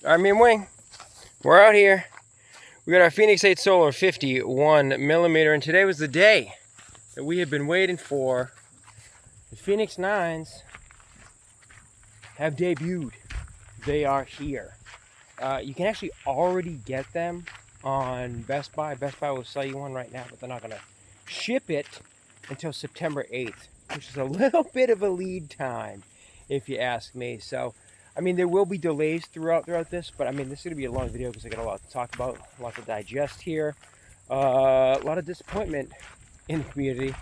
I'm Wing. We're out here. We got our Fenix 8 Solar 51mm, and today was the day that we have been waiting for. The Fenix 9s have debuted. They are here. You can actually already get them on Best Buy. Best Buy will sell you one right now, but they're not going to ship it until September 8th, which is a little bit of a lead time, if you ask me. So, I mean, there will be delays throughout this, but I mean, this is going to be a long video because I got a lot to talk about, a lot to digest here, a lot of disappointment in the community.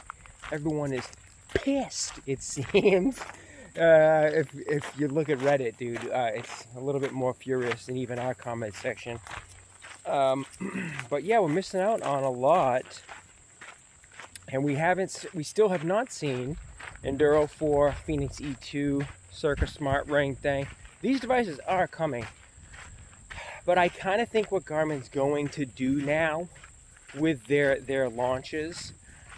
Everyone is pissed, it seems. If you look at Reddit, dude, it's a little bit more furious than even our comment section. But yeah, we're missing out on a lot, and we still have not seen Enduro 4, Fenix E2, Cirqa Smart Ring thing. These devices are coming, but I kind of think what Garmin's going to do now with their launches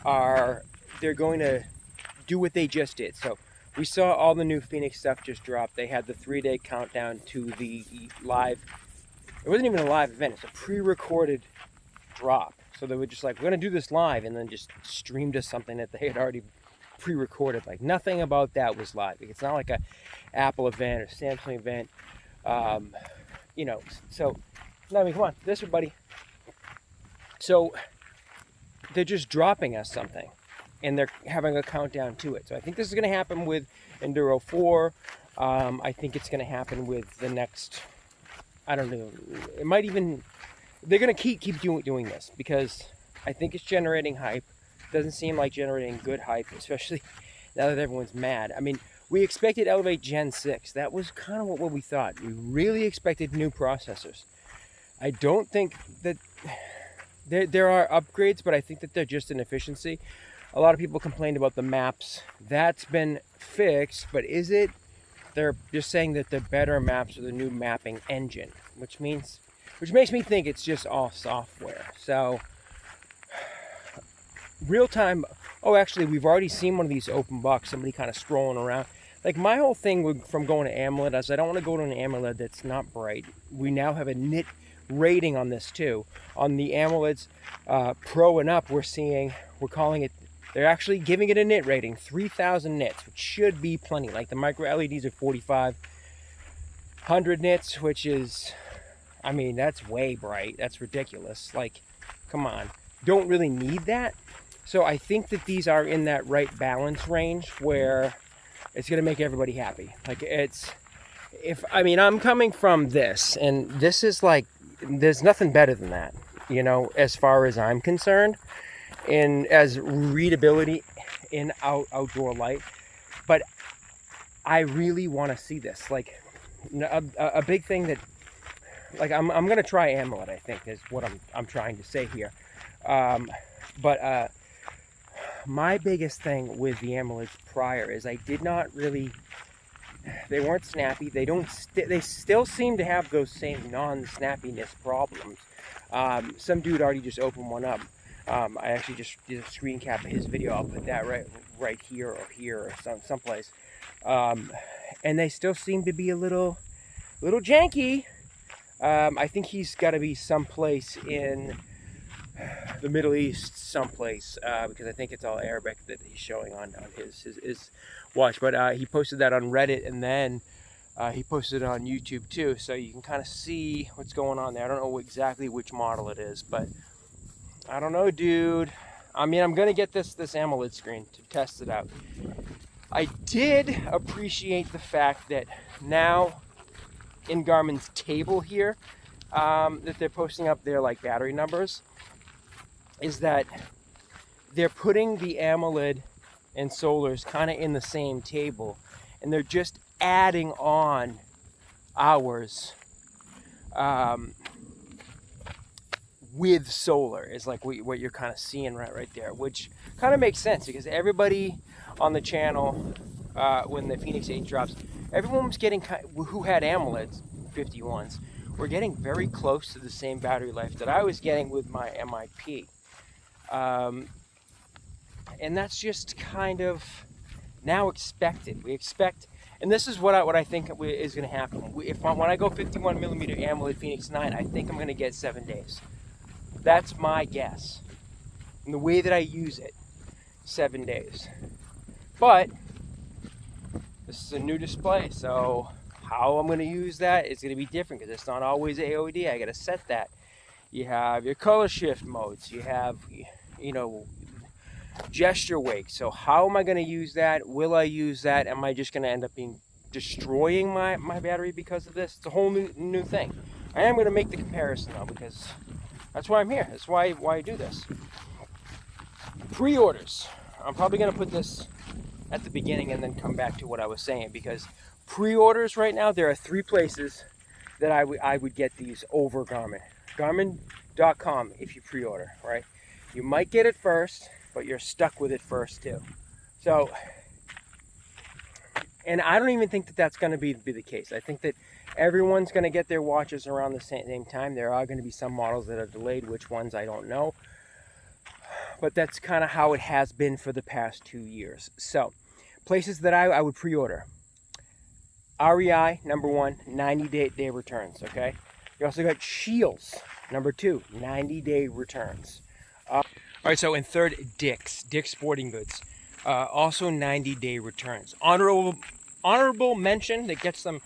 are they're going to do what they just did. So we saw all the new Fenix stuff just drop. They had the 3-day countdown to the live. It wasn't even a live event. It's a pre-recorded drop. So they were just like, we're going to do this live, and then just streamed us something that they had already pre-recorded. Like, nothing about that was live. It's not like a Apple event or Samsung event. You know, so, I mean, come on, this way, buddy. So they're just dropping us something, and they're having a countdown to it. So I think this is going to happen with Enduro 4. I think it's going to happen with the next, I don't know, it might even, they're going to keep doing this because I think it's generating hype. Doesn't seem like generating good hype, especially now that everyone's mad. I mean, we expected Elevate Gen 6. That was kind of what we thought. We really expected new processors. I don't think that there are upgrades, but I think that they're just an efficiency. A lot of people complained about the maps. That's been fixed, but is it? They're just saying that the better maps are the new mapping engine, which makes me think it's just all software. So real time. Oh, actually, we've already seen one of these open box. Somebody kind of scrolling around. Like, my whole thing from going to AMOLED is I don't want to go to an AMOLED that's not bright. We now have a nit rating on this too. On the AMOLEDs Pro and up, we're calling it. They're actually giving it a nit rating, 3,000 nits, which should be plenty. Like, the micro LEDs are 4,500 nits, which is, I mean, that's way bright. That's ridiculous. Like, come on, don't really need that. So I think that these are in that right balance range where it's going to make everybody happy. Like, I'm coming from this, and this is like, there's nothing better than that, you know, as far as I'm concerned, and as readability in outdoor light. But I really want to see this. Like, a big thing that, like, I'm going to try AMOLED, I think, is what I'm trying to say here. But my biggest thing with the AMOLEDs prior is they weren't snappy. They still seem to have those same non-snappiness problems. Some dude already just opened one up. I actually just did a screen cap of his video. I'll put that right here or someplace. And they still seem to be a little janky. I think he's got to be someplace in the Middle East, someplace, because I think it's all Arabic that he's showing on his watch. But he posted that on Reddit, and then he posted it on YouTube too, so you can kind of see what's going on there. I don't know exactly which model it is, but I don't know, dude. I mean, I'm gonna get this AMOLED screen to test it out. I did appreciate the fact that now in Garmin's table here, that they're posting up their like battery numbers, is that they're putting the AMOLED and solars kind of in the same table, and they're just adding on hours with solar is like what you're kind of seeing right there, which kind of makes sense because everybody on the channel, when the Fenix 8 drops, everyone was getting, who had AMOLEDs 51s, were getting very close to the same battery life that I was getting with my MIP. And that's just kind of now expected. We expect And this is what I think is going to happen. When I go 51 millimeter AMOLED Fenix 9, I think I'm going to get 7 days. That's my guess. And the way that I use it, 7 days. But this is a new display, so how I'm going to use that is going to be different because it's not always AOD. I got to set that. You have your color shift modes. You have, you know, gesture wake. So how am I going to use that? Will I use that? Am I just going to end up destroying my battery because of this? It's a whole new thing. I am going to make the comparison though, because that's why I'm here. That's why I do this. Pre-orders. I'm probably going to put this at the beginning and then come back to what I was saying, because pre-orders right now, there are 3 places that I would get these over Garmin. Garmin.com if you pre-order, right? You might get it first, but you're stuck with it first too. So, and I don't even think that that's going to be the case. I think that everyone's going to get their watches around the same time. There are going to be some models that are delayed. Which ones, I don't know. But that's kind of how it has been for the past 2 years. So, places that I would pre-order. REI, number 1, 90-day returns, okay? You also got Shields, number 2, 90-day returns. All right, so in third, Dick's Sporting Goods, also 90-day returns. Honorable mention that gets them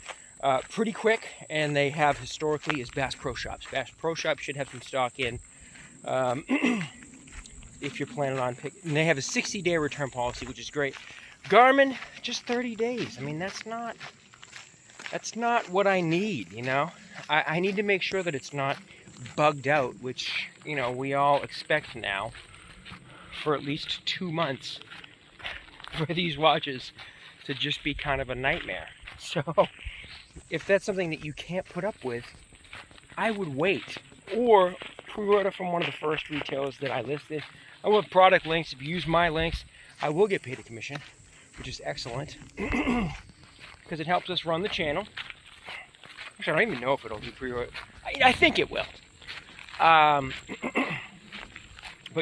pretty quick, and they have historically, is Bass Pro Shops. Bass Pro Shops should have some stock in if you're planning on picking. And they have a 60-day return policy, which is great. Garmin, just 30 days. I mean, that's not what I need, you know? I need to make sure that it's not bugged out, which, you know, we all expect now for at least 2 months for these watches to just be kind of a nightmare. So if that's something that you can't put up with, I would wait, or pre-order from one of the first retailers that I listed. I will have product links. If you use my links, I will get paid a commission, which is excellent because it helps us run the channel. Actually, I don't even know if it'll do pre-order. I think it will. But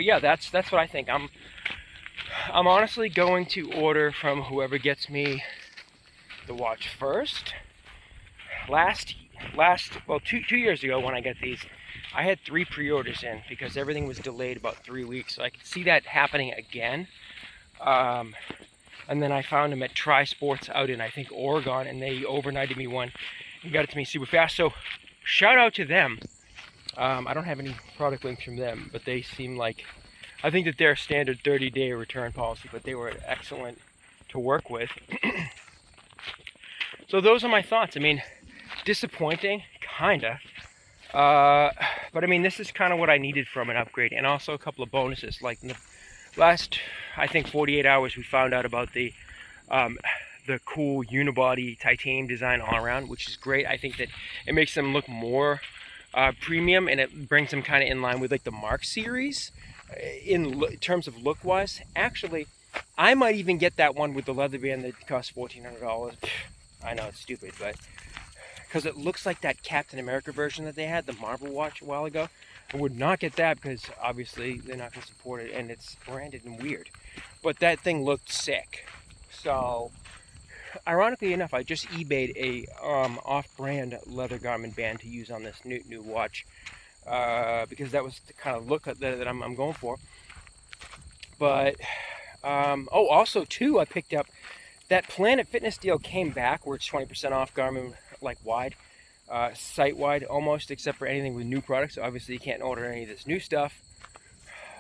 yeah, that's what I think. I'm honestly going to order from whoever gets me the watch first. Well, two years ago when I got these, I had 3 pre-orders in because everything was delayed about 3 weeks. So I could see that happening again. And then I found them at Tri Sports out in, I think, Oregon, and they overnighted me one and got it to me super fast. So shout out to them. I don't have any product links from them, but they seem like, I think that their standard 30-day return policy, but they were excellent to work with. So those are my thoughts. I mean, disappointing, kinda. But I mean, this is kind of what I needed from an upgrade, and also a couple of bonuses. Like in the last, I think, 48 hours, we found out about the cool unibody titanium design all around, which is great. I think that it makes them look more premium, and it brings them kind of in line with like the Mark series in terms of look wise. Actually, I might even get that one with the leather band that costs $1,400. I know it's stupid, but because it looks like that Captain America version that they had, the Marvel watch a while ago. I would not get that because obviously they're not going to support it, and it's branded and weird. But that thing looked sick. So, ironically enough, I just eBayed a off-brand leather Garmin band to use on this new watch because that was the kind of look that I'm going for. But oh, also too, I picked up that Planet Fitness deal came back where it's 20% off Garmin, like wide, site-wide almost, except for anything with new products. So obviously you can't order any of this new stuff,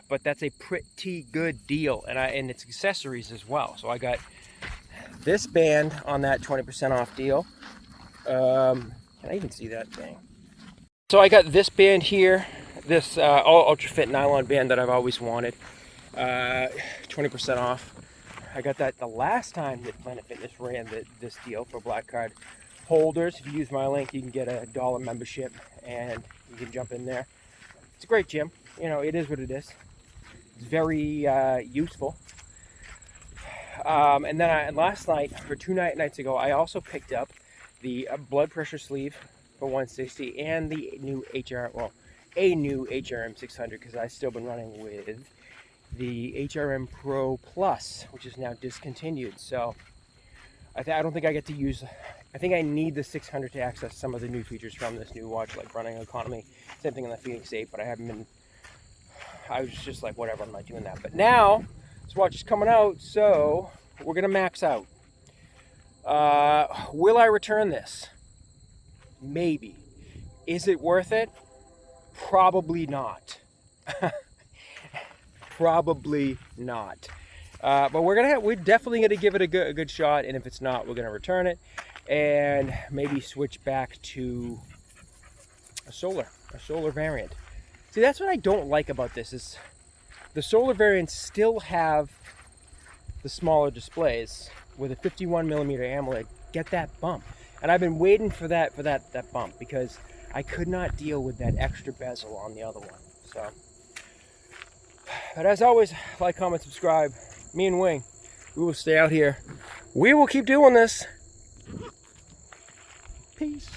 but that's a pretty good deal, and it's accessories as well. So I got this band on that 20% off deal. Can I even see that thing? So I got this band here, this Ultra Fit nylon band that I've always wanted, 20% off. I got that the last time that Planet Fitness ran this deal for Black Card holders. If you use my link, you can get a $1 membership and you can jump in there. It's a great gym. You know, it is what it is. It's very useful. And then last night, or 2 nights ago, I also picked up the blood pressure sleeve for 160 and the new a new HRM 600, because I've still been running with the HRM Pro Plus, which is now discontinued. So I don't think I get to use, I think I need the 600 to access some of the new features from this new watch, like running economy. Same thing on the Fenix 8, but I haven't been, I was just like, whatever, I'm not doing that. But now, this watch is coming out, so we're gonna max out. Will I return this? Maybe. Is it worth it? Probably not. Probably not. But we're definitely gonna give it a good shot, and if it's not, we're gonna return it and maybe switch back to a solar variant. See, that's what I don't like about this, is the solar variants still have the smaller displays with a 51mm AMOLED. Get that bump, and I've been waiting for that bump, because I could not deal with that extra bezel on the other one. So, but as always, like, comment, subscribe. Me and Wing, we will stay out here. We will keep doing this. Peace.